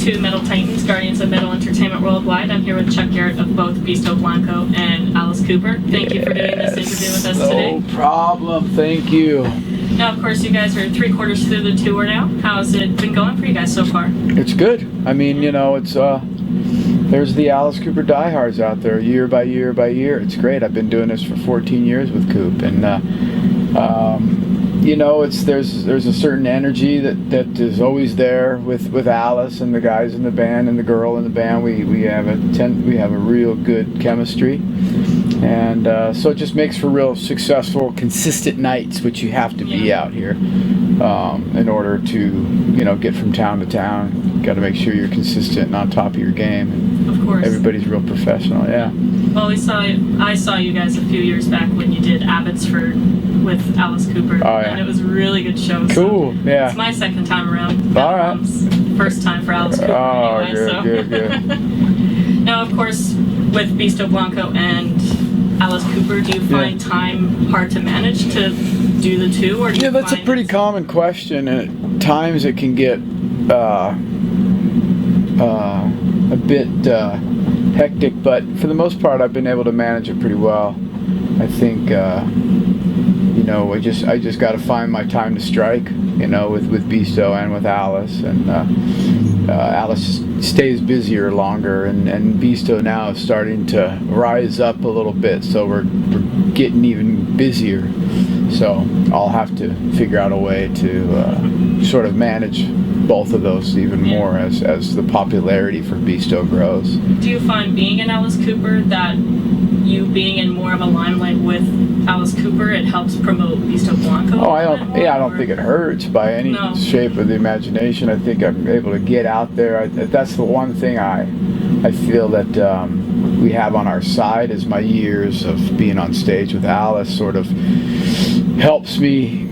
to MetalTitans, Guardians of Metal Entertainment Worldwide. I'm here with Chuck Garric of both Beasto, Blanco, and Alice Cooper. Thank you for doing this interview with us today. No problem, thank you. Now, of course, you guys are 3/4 through the tour now. How's it been going for you guys so far? It's good. I mean, you know, it's there's the Alice Cooper diehards out there, year by year by year. It's great. I've been doing this for 14 years with Coop, and you know, there's a certain energy that is always there with Alice and the guys in the band and the girl in the band. We have a real good chemistry, and so it just makes for real successful, consistent nights, which you have to be out here in order to get from town to town. You got to make sure you're consistent and on top of your game. And of course, everybody's real professional. Yeah. Well, I saw you guys a few years back when you did Abbotsford with Alice Cooper, and it was a really good show. Cool, so yeah. It's my second time around. All right. First time for Alice Cooper anyway. Good. Now, of course, with Beasto, Blanco, and Alice Cooper, do you find time hard to manage to do the two? Or do you that's a pretty common question, and at times it can get a bit hectic, but for the most part I've been able to manage it pretty well. I think I just got to find my time to strike, with Beasto and with Alice, and Alice stays busier longer, and Beasto now is starting to rise up a little bit, so we're getting even busier. So I'll have to figure out a way to sort of manage both of those even more as the popularity for Beasto grows. Do you find being in Alice Cooper that you being in more of a limelight with Alice Cooper, it helps promote Beasto, Blanco? I don't think it hurts by any shape of the imagination. I think I'm able to get out there. That's the one thing I feel that we have on our side is my years of being on stage with Alice sort of helps me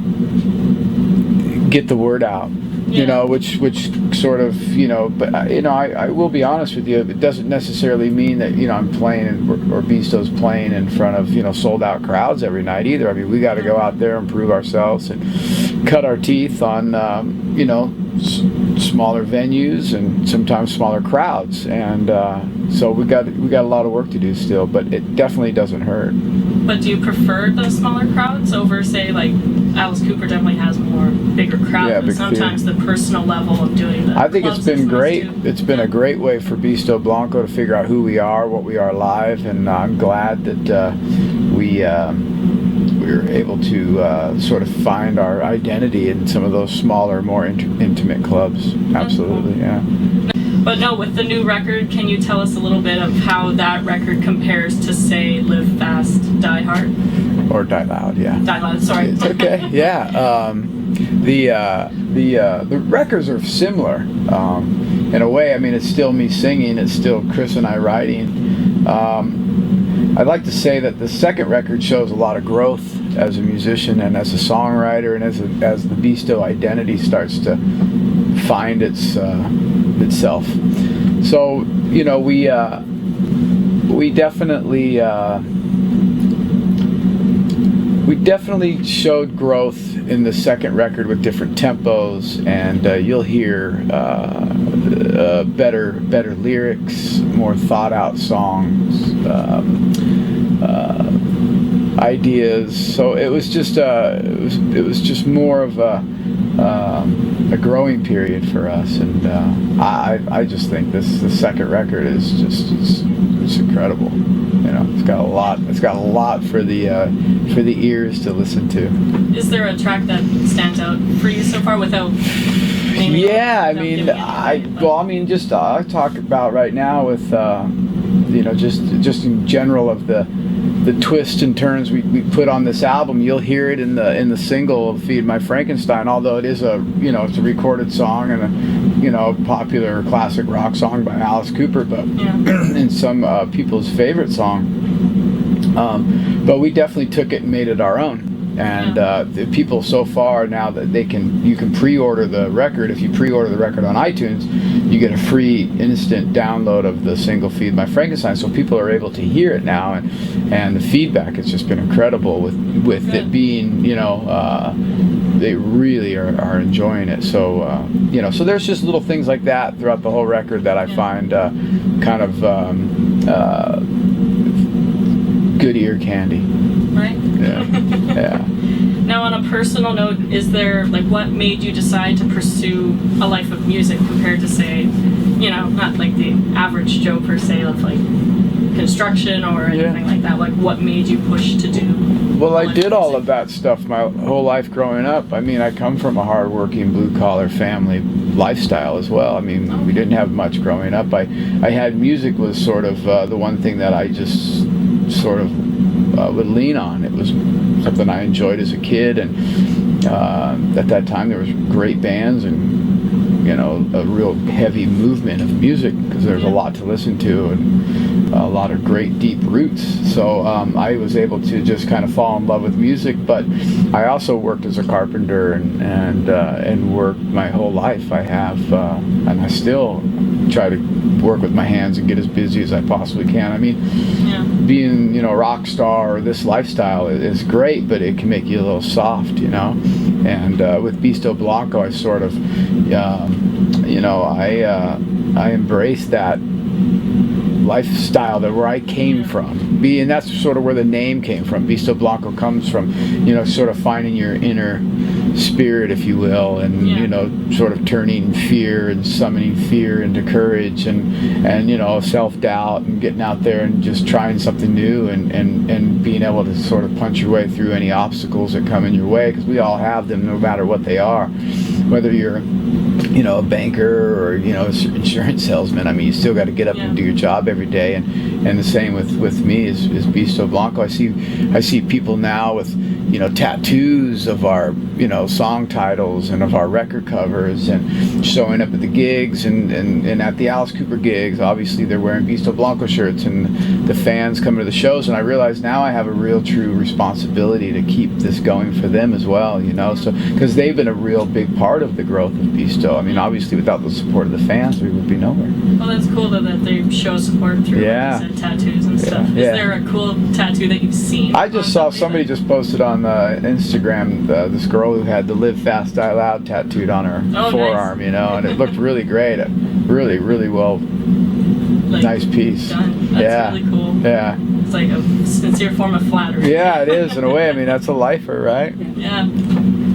get the word out. Which sort of, but I will be honest with you, it doesn't necessarily mean that, I'm playing or Beasto's playing in front of, sold out crowds every night either. I mean, we got to go out there and prove ourselves and cut our teeth on, smaller venues and sometimes smaller crowds. And so we got a lot of work to do still, but it definitely doesn't hurt. But do you prefer the smaller crowds over, say, like Alice Cooper definitely has more bigger crowds, but sometimes the personal level of doing the I think it's been great. It's been a great way for Beasto, Blanco to figure out who we are, what we are live, and I'm glad that we were able to sort of find our identity in some of those smaller, more intimate clubs. Absolutely, yeah. But no, with the new record, can you tell us a little bit of how that record compares to, say, Live Fast, Die Hard? Or Die Loud, yeah. Die Loud, sorry. It's okay, yeah. The records are similar in a way. I mean, it's still me singing. It's still Chris and I writing. I'd like to say that the second record shows a lot of growth as a musician and as a songwriter, and as the Beasto identity starts to find itself. So we definitely showed growth in the second record with different tempos, and you'll hear better lyrics, more thought out songs, ideas. So it was just more of a growing period for us, and I just think the second record is it's incredible. It's got a lot for the ears to listen to. Is there a track that stands out for you so far without? I talk about right now with just in general of the twists and turns we put on this album. You'll hear it in the single of Feed My Frankenstein, although it is it's a recorded song and a popular classic rock song by Alice Cooper, but in some people's favorite song. But we definitely took it and made it our own. And the people so far now that you can pre-order the record. If you pre-order the record on iTunes, you get a free instant download of the single Feed My Frankenstein. So people are able to hear it now, and the feedback has just been incredible with it being, they really are enjoying it. So so there's just little things like that throughout the whole record that I find kind of good ear candy. Right. Yeah. Now, on a personal note, is there what made you decide to pursue a life of music compared to, say, not like the average Joe per se of construction or anything like that? What made you push to do? Well, I did all of that stuff my whole life growing up. I mean, I come from a hard-working blue-collar family lifestyle as well. I mean, we didn't have much growing up. I had music was sort of the one thing that I just sort of would lean on. It was something I enjoyed as a kid, and at that time there was great bands and a real heavy movement of music because there's a lot to listen to and a lot of great deep roots. So I was able to just kind of fall in love with music, but I also worked as a carpenter and worked my whole life. I have and I still try to work with my hands and get as busy as I possibly can. I mean, being a rock star or this lifestyle is great, but it can make you a little soft, And with Beasto Blanco, I sort of I embraced that lifestyle where I came from. And that's sort of where the name came from. Beasto Blanco comes from, sort of finding your inner spirit, if you will, and sort of turning fear and summoning fear into courage and self-doubt and getting out there and just trying something new and being able to sort of punch your way through any obstacles that come in your way, because we all have them no matter what they are, whether you're a banker or insurance salesman. I mean, you still got to get up and do your job every day, and the same with me is Beasto Blanco. I see people now with tattoos of our song titles and of our record covers, and showing up at the gigs and at the Alice Cooper gigs. Obviously they're wearing Beasto Blanco shirts, and the fans come to the shows, and I realize now I have a real true responsibility to keep this going for them as well, so because they've been a real big part of the growth of Beasto. I mean, obviously without the support of the fans we would be nowhere. Well, that's cool though that they show support through like you said, tattoos and stuff. Is there a cool tattoo that you've seen? I just saw somebody just posted on Instagram this girl who had the "Live Fast Die Loud" tattooed on her forearm, and it looked really great. Really, really well, nice piece. Done. That's really cool. Yeah. It's like a sincere form of flattery. Yeah, it is in a way. I mean, that's a lifer, right? Yeah.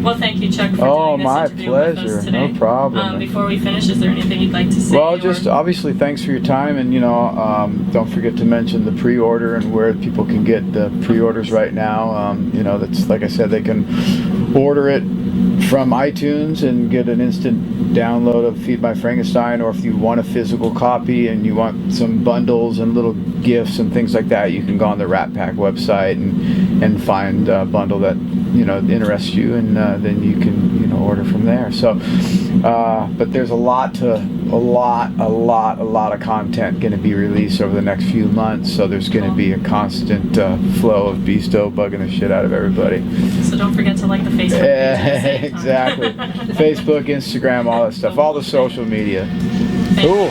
Well, thank you, Chuck, for doing this interview with us today. No problem. Before we finish, is there anything you'd like to say? Well, just obviously thanks for your time, and don't forget to mention the pre-order and where people can get the pre-orders right now. That's like I said, they can order it from iTunes and get an instant download of Feed My Frankenstein, or if you want a physical copy and you want some bundles and little gifts and things like that, you can go on the Rat Pack website and find a bundle that interests you, and then you can order from there. So but there's a lot of content going to be released over the next few months, so there's going to be a constant flow of Beasto bugging the shit out of everybody. So don't forget to like the Facebook page. Exactly. Facebook, Instagram, all that stuff, all the social media. Cool.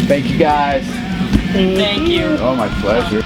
Thank you guys. Thank you. Oh, my pleasure.